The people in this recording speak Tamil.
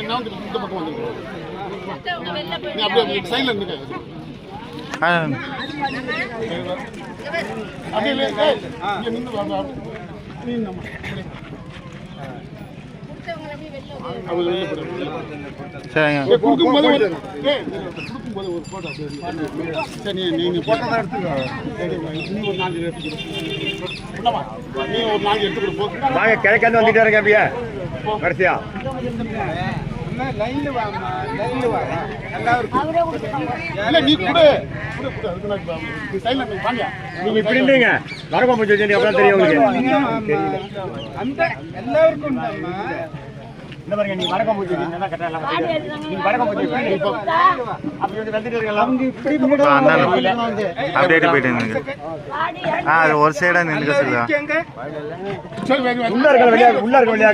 நான் இந்த பக்கம் வந்துருக்கேன். நீ அப்படியே சைடுல நிக்க. அப்படியே இங்க நின்னு வா. நீ நம்ம சரிங்க. கொடுக்கும்போது ஒரு போட்டோ சரி. நீ போட்டோ தான் எடுத்துக்கோ. நீ ஒரு 4 எடுத்துக்கோ. நீ ஒரு 4 எடுத்துக்கோ. வாங்க கிழக்காந்து வந்துட்டே இருக்க அப்படியே கடைசியா லைன்ல வாமா. லைன்ல வா. எல்லாரும் இல்ல நீ கூட நீ சைடுல நீ வாங்க. நீங்க இப்படி இருந்தீங்க வரகோம் போய் ஜெனி அப்பதான் தெரியும் உங்களுக்கு. அந்த எல்லாருக்கும் தான்மா. இந்த பாருங்க நீ வரகோம் போய் ஜெனி என்ன கரெக்ட்டா எல்லாம் நீ வரகோம் போய் ஜெனி இப்போ அப்படி வந்து வந்துட்டே இருக்க அவங்க இப்படி அப்படியே போயிட்டு இருந்தீங்க. அது ஒரு சைடா நின்னுக்க சொல்லுங்க. சரி உள்ள இருக்க வெளிய